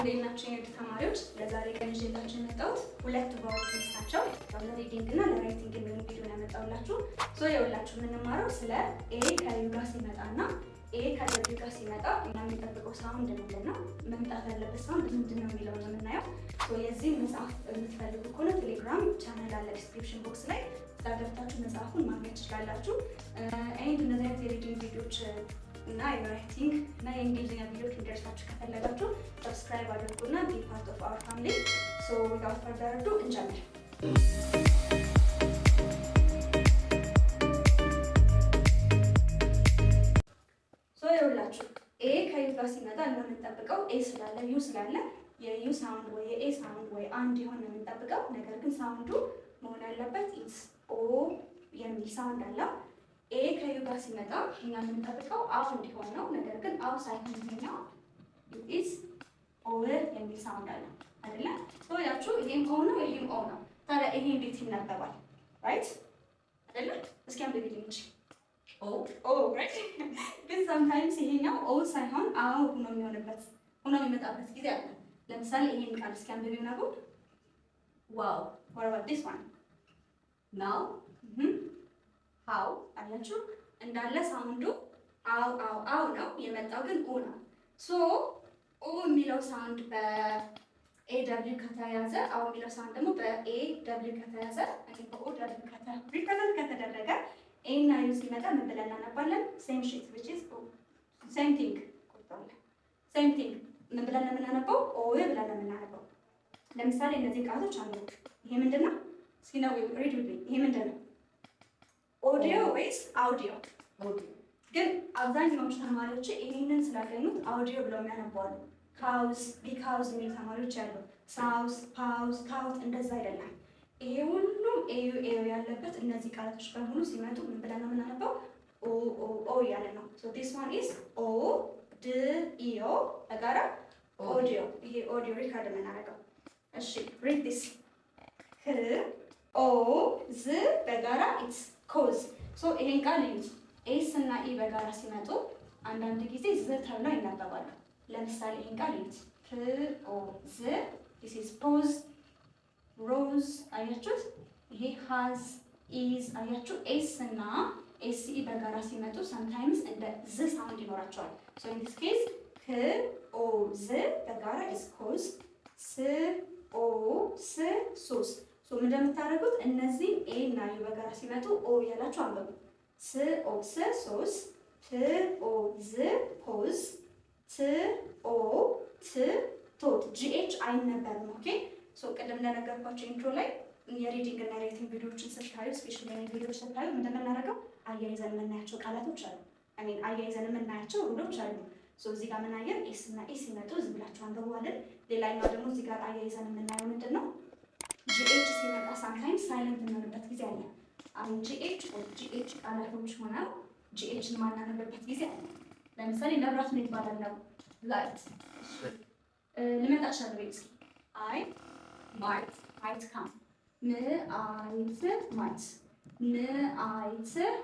እንዴት ናችሁ የኔ ተማሪዎች? ለዛሬ ቀን ይዤላችሁ የመጣሁት ሁለት ቫውሎች ናቸው። ለሪዲንግ እና ለራይቲንግ የሚሆን ቪዲዮ ነው ያመጣሁላችሁ። የሁላችሁ የምንማረው ስለ ኤ ከዩ ጋር ሲመጣና ኤ ከደብሊው ጋር ሲመጣ እኛ የሚጠብቀው ሳውንድ ምንድን ነው፣ መምጣት ያለበት ሳውንድ ምንድን ነው የሚለው ነው የምናየው። የዚህ መጽሐፍ የምትፈልጉ ከሆነ ቴሌግራም ቻናል አለ ዲስክሪፕሽን ቦክስ ላይ ገብታችሁ መጽሐፉን ማግኘት ትችላላችሁ። እነዚህ አይነት የሪዲንግ ቪዲዮዎች እና የራይቲንግ እና የእንግሊዝኛ ቪዲዮዎች እንዲደርሳችሁ ከፈለጋችሁ ሰብስክራይብ አድርጉና ቢ ፓርት ኦፍ አወር ፋሚሊ። ዊዛውት ፈርዘር አዱ እንጀምር። ይኸውላችሁ ኤ ከዩ ጋር ሲመጣ እና የምንጠብቀው ኤ ስላለ ዩ ስላለ የዩ ሳውንድ ወይ የኤ ሳውንድ ወይ አንድ ይሆን ነው የምንጠብቀው። ነገር ግን ሳውንዱ መሆን ያለበት ኢትስ ኦ የሚል ሳውንድ አለው። ኤ ከዩ ጋር ሲመጣ እኛ የምንጠብቀው አው እንዲሆን ነው። ነገር ግን አው ሳይሆን ይሄኛው ኢትስ ኦ የሚል ሳውንድ አለ አይደለ? ያችሁ ይሄም ኦ ነው፣ ይሄም ኦ ነው። ታዲያ ይሄ እንዴት ይነበባል? ራይት አይደለ? እስኪ አንብቢልኝ እንጂ ኦ ራይት። ግን ሰምታይምስ ይሄኛው ኦ ሳይሆን አው ሆኖ የሚመጣበት ጊዜ አለ። ለምሳሌ ይሄን ቃል እስኪ አንብቢው ነው። ዋው what about this one now ሃው አያችሁ፣ እንዳለ ሳውንዱ አው አው አው ነው የመጣው፣ ግን ኦ ነው። ኦ የሚለው ሳውንድ በኤ ደብሊው ከተያዘ አው የሚለው ሳውንድ ደግሞ በኤ ደብሊው ከተያዘ ኦ ደብሊው ከተደረገ ኤ እና ዩ ሲመጣ ምን ብለን እናነባለን? ሴም ሺት which is ሴም ቲንግ ሴም ቲንግ ምን ብለን ነው የምናነበው? ኦ ብለን ነው የምናነበው። ለምሳሌ እነዚህ ቃሎች አሉ። ይሄ ምንድነው? እስኪ ነው ሪድ ዊዝ ሚ። ይሄ ምንድነው? ኦዲዮ ወይስ አውዲዮ? ግን አብዛኛዎቹ ተማሪዎች ይሄንን ስላገኙት አውዲዮ ብለው የሚያነቧሉ። ካውስ ቢካውስ የሚሉ ተማሪዎች አሉ። ሳውስ ፓውስ ካውት፣ እንደዛ አይደለም። ይሄ ሁሉም ኤዩ ያለበት እነዚህ ቃላቶች በሙሉ ሲመጡ ምን ብለን ነው የምናነበው? ኦ ኦ ኦ ያለ ነው። this one is ኦ ድ ኢ ኦ በጋራ ኦዲዮ። ይሄ ኦዲዮ ሪካርድ የምናደርገው። እሺ read this ህ ኦ ዝ በጋራ ኢትስ ኮዝ። ይሄን ቃል እዩት። ኤስ እና ኢ በጋራ ሲመጡ አንዳንድ ጊዜ ዝ ተብለው ይነበባሉ። ለምሳሌ ይሄን ቃል እዩት። ፕ ኦ ዝ this is pause ሮዝ አያችሁት? ይሄ ሃዝ ኢዝ አያችሁ? ኤስ እና ኤስ ኢ በጋራ ሲመጡ sometimes እንደ ዝ ሳውንድ ይኖራቸዋል። in this case ፕ ኦ ዝ በጋራ is cause ስ ኦ ስ ሶስ። ምን እንደምታደርጉት እነዚህ ኤ እና ዩ በጋራ ሲመጡ ኦ ያላችሁ አንበቡ። ስ ኦ ስ ሶስ፣ ፕ ኦ ዝ ፖዝ፣ ት ኦ ት ቶት። ጂኤች አይነበብም። ኦኬ ቅድም እንደነገርኳቸው ኢንትሮ ላይ የሪዲንግ እና ራይቲንግ ቪዲዮዎችን ስታዩ ስፔሻሊ ቪዲዮዎች ስታዩ እንደምናደርገው አያይዘን የምናያቸው ቃላቶች አሉ። አያይዘን የምናያቸው ሩሎች አሉ። እዚህ ጋር ምን አየን? ኤስ እና ኤ ሲመጡ ዝም ብላችሁ አንብበዋለን። ሌላኛው ደግሞ እዚህ ጋር አያይዘን የምናየው ምንድን ነው? ጂኤች ሲመጣ ሳምታይምስ ሳይለንት የሚሆንበት ጊዜ አለ። አሁን ጂኤች ቃላቶች ሆነው ጂኤችን ማናነበበት ጊዜ አለ። ለምሳሌ መብራት ምን ይባላል? ነው ላይት። ልመጣ ሻለ ወይ? እስኪ አይ ማይት ካም ምአይት ማይት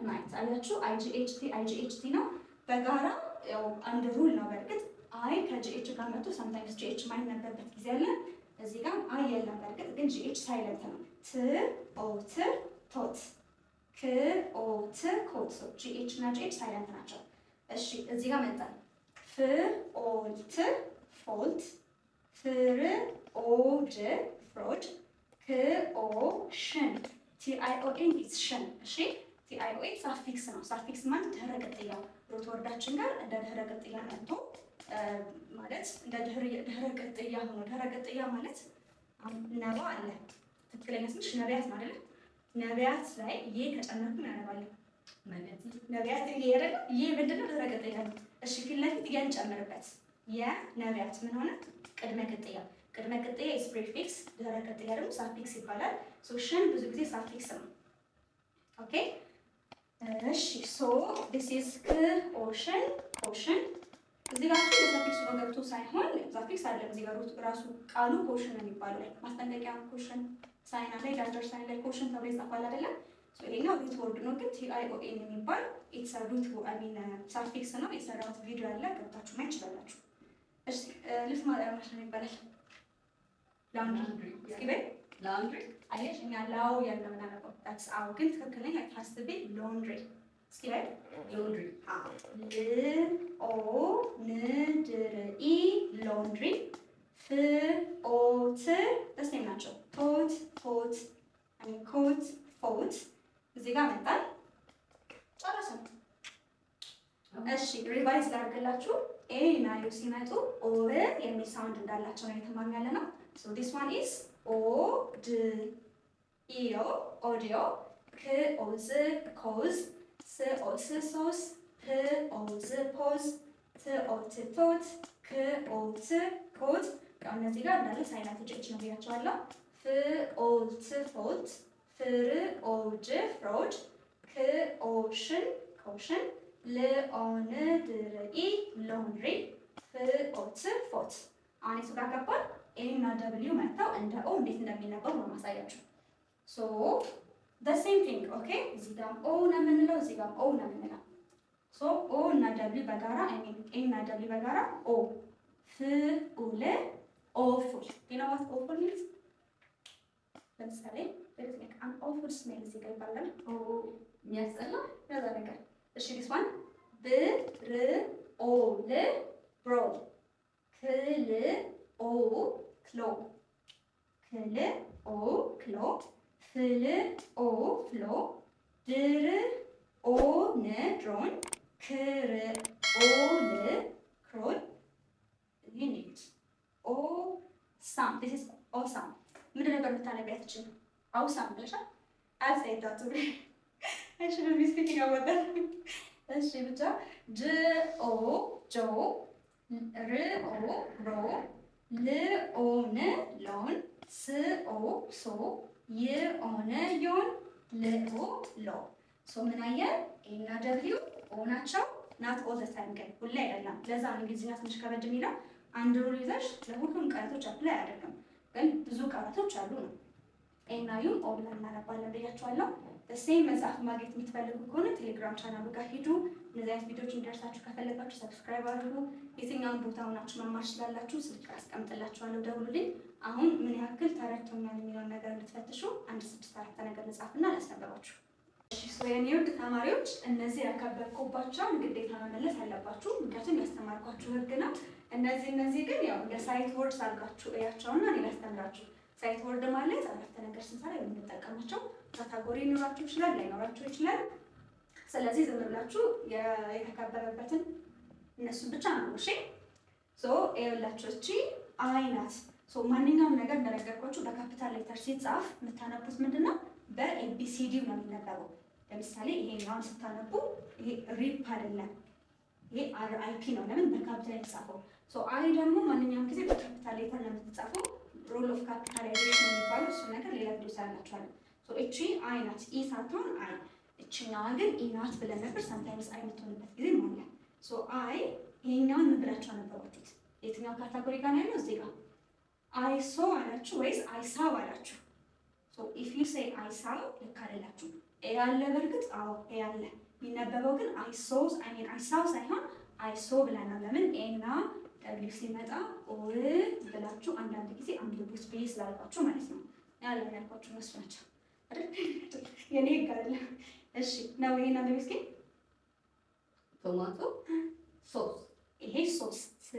ማይት አያችሁ? አይጂኤችቲ ነው በጋራ ያው አንድ ሩል ነው። በእርግጥ አይ ከጂኤች ጋር መጥቶ ሳምታይምስ ጂኤች ማይነበበት ጊዜ አለ። እዚህ ጋር አይ የለም። በእርግጥ ግን ጂኤች ሳይለንት ነው። ት ኦ ት ቶት፣ ክ ኦ ት ኮት። ጂኤች እና ጂኤች ሳይለንት ናቸው። እሺ እዚህ ጋር መጣ። ፍ ኦ ት ፎልት፣ ፍር ኦ ድ ፍሮድ፣ ክ ኦ ሽን ቲአይኦኤን ኢዝ ሽን። እሺ ቲአይኦኤን ሳፊክስ ነው። ሳፊክስ ማለት ድህረ ቅጥያ ሩት ወርዳችን ጋር እንደ ድህረ ቅጥያ መጥቶ ማለት እንደ ድህረ ቅጥያ ሆኖ፣ ድህረ ቅጥያ ማለት ነባ አለ። ትክክለኛ ስምሽ ነቢያት ነው አይደለ? ነቢያት ላይ ይሄ ከጨመርኩ ያነባለሁ ነቢያት ይሄ አይደለ? ይሄ ምንድነው? ድህረ ቅጥያ ነው። እሺ ፊት ለፊት የንጨምርበት የነቢያት ምን ሆነ? ቅድመ ቅጥያ። ቅድመ ቅጥያ ኢዝ ፕሪፊክስ፣ ድህረ ቅጥያ ደግሞ ሳፊክስ ይባላል። ሽን ብዙ ጊዜ ሳፊክስ ነው። ኦኬ እሺ this is ኦሽን ኦሽን። እዚህ ጋር ሳፊክስ ነው ገብቶ ሳይሆን ሳፊክስ አይደለም። እዚህ ጋር ራሱ ቃሉ ኮሽን ነው የሚባለው። ላይ ማስጠንቀቂያ ኮሽን ሳይን ላይ ዳንጀር ሳይን ላይ ኮሽን ተብሎ ይጻፋል አይደለም? ይሄኛው ሩት ወርድ ነው፣ ግን ቲአይኦኤን የሚባል ኢትስ ሩት ሳፊክስ ነው። የሰራሁት ቪዲዮ አለ ገብታችሁ ማየት ትችላላችሁ። እሺ ልብስ ማጠቢያ ማሽን ይባላል። ላውንድሪ እስኪ በይ ላውንድሪ። አየሽ እኛ ላው ያለ ምናነበው ታክስ አው ግን ትክክለኛ ሀስ ቱ ቢ ላውንድሪ። እስኪ በይ ላውንድሪ። ል ኦ ን ድር ኢ ላውንድሪ። ፍ ኦ ት ደስተኛ ናቸው። ቶት ፎት ኮት ፎት እዚህ ጋር መጣል ጨረስን። እሺ ሪቫይዝ ላድርግላችሁ። ኤ እና ዩ ሲመጡ ኦ የሚል ሳውንድ እንዳላቸው ነው የተማርን ያለ ነው። ሶ ዲስ ዋን ኢዝ ኦ ድ ኢዮ ኦዲዮ። ክ ኦ ዝ ኮዝ። ስ ኦ ስ ሶስ። ፕ ኦ ዝ ፖዝ። ት ኦ ት ቶት። ክ ኦ ት ኮት። ያው እነዚህ ጋር እንዳለ ሳይለንት ጆች ነው ብያቸዋለሁ። ፍ ኦ ት ፎት። ፍር ኦ ጅ ፍሮድ። ክ ኦ ሽን ኮሽን። ልኦን ድርኢ ሎንድሪ። ፍኦት ፎት። አሁን የቱ ጋር ገባን? ኤ እና ደብሊው መጥተው እንደ ኦ እንዴት እንደሚነበቡ ነው ማሳያችሁ። ሶ the same thing ኦኬ። እዚህ ጋር ኦ ነው የምንለው፣ እዚህ ጋር ኦ ነው የምንለው። ሶ ኦ እና ደብሊው በጋራ አይ ሚን ኤ እና ደብሊው በጋራ ኦ። ፍ ኡለ ኦፉል። you know what awful means? ለምሳሌ an awful smell እዚህ ጋር ይባላል። ኦ የሚያስጠላ ያዛ ነገር። እሺ this one ብር ኦ ል ብሮ። ክል ኦ ክሎ። ክል ኦ ክሎ። ፍል ኦ ፍሎ። ድር ኦ ን ድሮን። ክር ኦ ል ክሮን። ዩኒት ኦ ሳም this is awesome። ምንድን ነበር የምታነቢያት ይችል? awesome ብለሻል። አልሰይዳቱ I shouldn't be speaking about that። እሺ ብቻ ጅ ኦ ጆ። ር ኦ ሮ። ል ኦ ን ሎን። ስ ኦ ሶ። ይ ኦ ን ዮን። ል ኦ ሎ። ሶ ምን አየን? ኤ እና ደብሊው ኦ ናቸው። ናት ኦል ዘ ታይም ግን ሁሌ አይደለም። ለዛ ነው እንግሊዝኛ ትንሽ ከበድ የሚለው። አንድ ሩል ይዘሽ ለሁሉም ቃላቶች አፕላይ አያደርግም፣ ግን ብዙ ቃላቶች አሉ ነው። ኤ እና ዩ ኦ ብለን እናነባለን ብያቸዋለሁ። በሴም መጽሐፍ ማግኘት የምትፈልጉ ከሆነ ቴሌግራም ቻናሉ ጋር ሂዱ። እነዚህ አይነት ቪዲዮዎች እንዲደርሳችሁ ከፈለጋችሁ ሰብስክራይብ አድርጉ። የትኛውን ቦታ ሆናችሁ መማር ስላላችሁ ስልክ አስቀምጥላችኋለሁ፣ ደውሉልኝ። አሁን ምን ያክል ተረድቶኛል የሚለውን ነገር እንድትፈትሹ አንድ 6 አረፍተ ነገር ልጻፍና ላስነበባችሁ። እሺ ሶ የኔ ውድ ተማሪዎች እነዚህ ያካበብኩባቸውን ግዴታ መመለስ አለባችሁ፣ ምክንያቱም ያስተማርኳችሁ ህግ ነው። እነዚህ ግን ያው እንደ ሳይት ወርድስ አድርጋችሁ እያቸውና እኔ ላስተምራችሁ። ሳይት ወርድ ማለት አረፍተ ነገር ስንሰራ የምንጠቀማቸው ካታጎሪ ሊኖራችሁ ይችላል፣ ላይኖራችሁ ይችላል። ስለዚህ ዝም ብላችሁ የተከበበበትን እነሱ ብቻ ነው። እሺ ሶ ይኸውላችሁ እቺ አይ ናት። ሶ ማንኛውም ነገር እንደነገርኳችሁ በካፒታል ሌተር ሲጻፍ የምታነቡት ምንድነው? በኤቢሲዲ ነው የሚነበበው። ለምሳሌ ይሄኛውን ስታነቡ ይሄ ሪፕ አይደለም፣ ይሄ አርአይፒ ነው። ለምን? በካፒታል የተጻፈው። ሶ አይ ደግሞ ማንኛውም ጊዜ በካፒታል ሌተር ነው የምትጻፈው። ሮል ኦፍ ካፒታላይዜሽን የሚባለው እሱ ነገር ሌላ ቪዲዮ ሰራላችኋለሁ። ሶ እቺ አይ ናት፣ ኢ ሳትሆን አይ። እቺኛዋ ግን ኢ ናት ብለን ነበር። ሳምታይምስ አይ የምትሆንበት ጊዜ ማለት ነው። ሶ አይ ይሄኛውን ምን ብላችሁ አነበባችሁት? የትኛው ካታጎሪ ጋር ነው ያለው? እዚህ ጋር አይ ሶ አላችሁ ወይስ አይ ሳው አላችሁ? ሶ ኢፍ ዩ ሴይ አይ ሳው ልክ አይደላችሁ። ኤ ያለ በርግጥ አዎ ኤ ያለ የሚነበበው ግን አይ ሶ አይ ሚን አይ ሳው ሳይሆን አይ ሶ ብለን ነው። ለምን? ኤ እና ደብሊው ሲመጣ ኦር ብላችሁ አንዳንድ ጊዜ አንብቡት ብዬ ስላልኳችሁ ማለት ነው። ያለ ያልኳችሁ እነሱ ናቸው አይደል? የኔ ህግ አይደለም። እሺ ነው ይሄን አንብቡ እስኪ። ቶማቶ ሶስ። ይሄ ሶስ ስ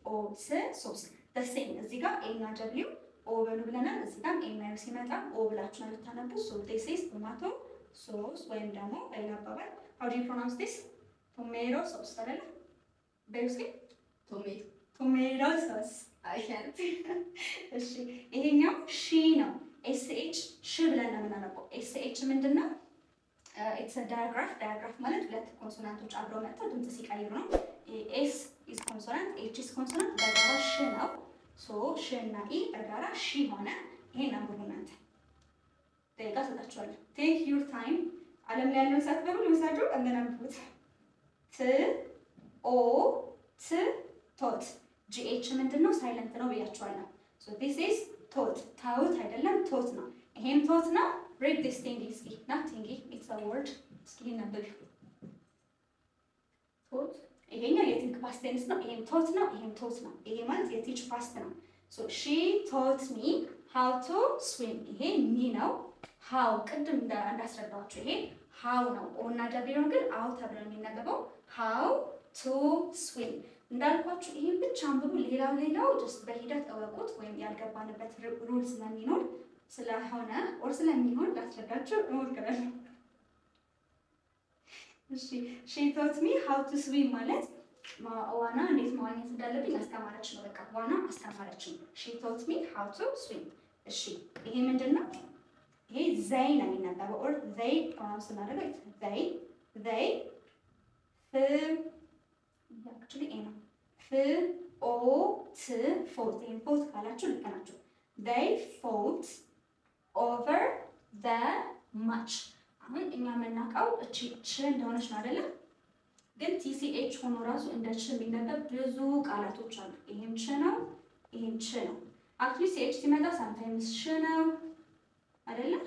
ኦ ስ ሶስ በሴም እዚህ ጋር ኤ እና ደብሊው ኦ በሉ ብለናል። እዚህ ጋር ኤ እና ዩ ሲመጣ ኦ ብላችሁ ነው የምታነቡት። ሶ ዲስ ኢዝ ቶማቶ ሶስ ወይም ደግሞ በሌላ አባባል how do you pronounce this? tomato sauce አይደል? በዩስኪ ቶሜቶ ሶስ አይሻልም? እሺ ይሄኛው ሺ ነው። ኤስ ኤች ሽ ብለን ነው የምናነበው። ኤስ ኤች ምንድነው? ኢትስ አ ዳያግራፍ። ዳያግራፍ ማለት ሁለት ኮንሶናንቶች አብረው መጥተው ድምጽ ሲቀይሩ ነው። ኤስ ኢዝ ኮንሶናንት፣ ኤች ኢዝ ኮንሶናንት፣ በጋራ ሽ ነው። ሶ ሽ እና ኢ በጋራ ሺ ሆነ። ይሄን አንብቡ እናንተ። ደቂቃ ሰጣችኋለሁ። ቴክ ዩር ታይም። ዓለም ላይ ያለውን ሰዓት በሙሉ ወስዳችሁ እንደናንብቡት። ት ኦ ት ቶት። ጂኤች ምንድነው? ሳይለንት ነው ብያችኋለሁ። ሶ ዲስ ኢዝ ቶት። ታውት አይደለም ቶት ነው። ይሄም ቶት ነው። read this thing እስኪ not thingy it's a word እስኪ ነብብ ቶት ይሄኛው የቲንክ ፓስት ቴንስ ነው። ይሄም ቶት ነው። ይሄም ቶት ነው። ይሄ ማለት የቲች ፓስት ነው። ሶ ሺ ቶት ሚ ሃው ቱ ስዊም። ይሄ ሚ ነው። ሃው ቅድም እንዳስረዳኋችሁ ይሄ ሃው ነው። ኦ እና ደብሊው ግን አው ተብሎ የሚነበበው ሃው ቱ ስዊም። እንዳልኳችሁ ይሄን ብቻ አንብቡ። ሌላው ጀስት በሂደት እወቁት፣ ወይም ያልገባንበት ሩል ስለሚኖር ስለሆነ ኦር ስለሚሆን ላስረዳችሁ እሞክራለሁ። እሺ ሺ ቶት ሚ ሃው ቱ ስዊም ማለት ዋና እንዴት መዋኘት እንዳለብኝ አስተማረች ነው። በቃ ዋና አስተማረችኝ። ሺ ቶት ሚ ሃው ቱ ስዊም። እሺ ይሄ ምንድነው? ይሄ ዘይ ነው የሚነበበው። ኦር ዘይ ፕሮናውንስ እናደርገው ዘይ አክቹሊ ኤ ነው ኦ ት ፎት። ይሄን ፎት ካላችሁ ልክ ናችሁ። they fought over the match። አሁን እኛ የምናውቀው እቺ ች እንደሆነች ነው አይደለም? ግን ቲሲኤች ሆኖ ራሱ እንደ ች የሚነበብ ብዙ ቃላቶች አሉ። ይሄም ች ነው፣ ይሄም ች ነው። አክቹሊ ሲኤች ሲመጣ ሳምታይምስ ሽ ነው አይደለም?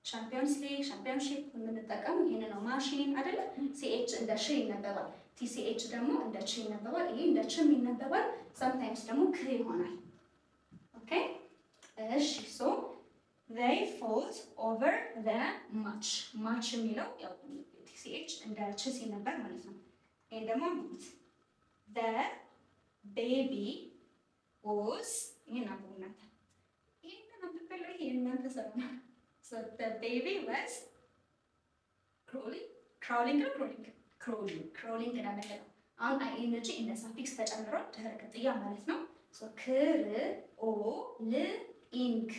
ቻምፒዮንስ ሊግ፣ ቻምፒዮንሺፕ የምንጠቀሙ ይሄን ነው። ማሽን አይደለም? ሲኤች እንደ ሽ ይነበባል። ቲሲኤች ደግሞ እንደ ች ይነበባል። ይሄ እንደ ችም ይነበባል። ሳምታይምስ ደግሞ ክ ይሆናል። ኦኬ እሺ ሶ they fought over the match። match የሚለው ያው ቲሲኤች እንደ ች ሲነበር ማለት ነው። ይሄን ደግሞ the baby was ይሄን አቡናታ ይሄን አብበለው ይሄን እናንተ ሰማ so the baby was crawling እንዳለ አሁን አይኤንጂ እንደ ሳፊክስ ተጨምሯል ድህረ ቅጥያ ማለት ነው። ሶ ክር ኦ ል ኢንክ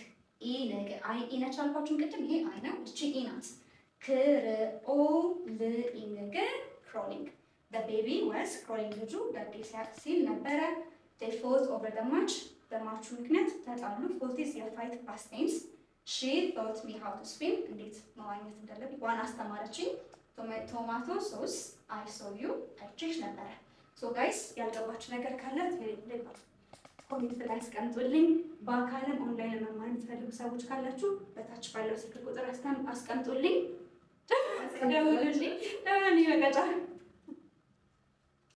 ኢ ነገ አይ ኢ ነች አልኳችሁን ቅድም። ይሄ አይ ነው፣ እቺ ኢ ናት። ክር ኦ ል ኢ ነገ crawling the baby was crawling። ልጁ ዳዴ ሲል ነበረ። they fought over the match። በማቹ ምክንያት ተጣሉ። fought is የፋይት past tense። she taught me how to swim። እንዴት መዋኘት እንዳለብኝ ዋና አስተማረችኝ። ቶማቶ ሶስ አይ ሶ ዩ አይቼሽ ነበረ። ሶ ጋይስ ያልገባችሁ ነገር ካለ ኮሜንት ላይ አስቀምጡልኝ። በአካልም ኦንላይን መማር የምትፈልጉ ሰዎች ካላችሁ በታች ባለው ስልክ ቁጥር አስቀምጡልኝ። ደውሉልኝ። ለምን ይበቃጫል።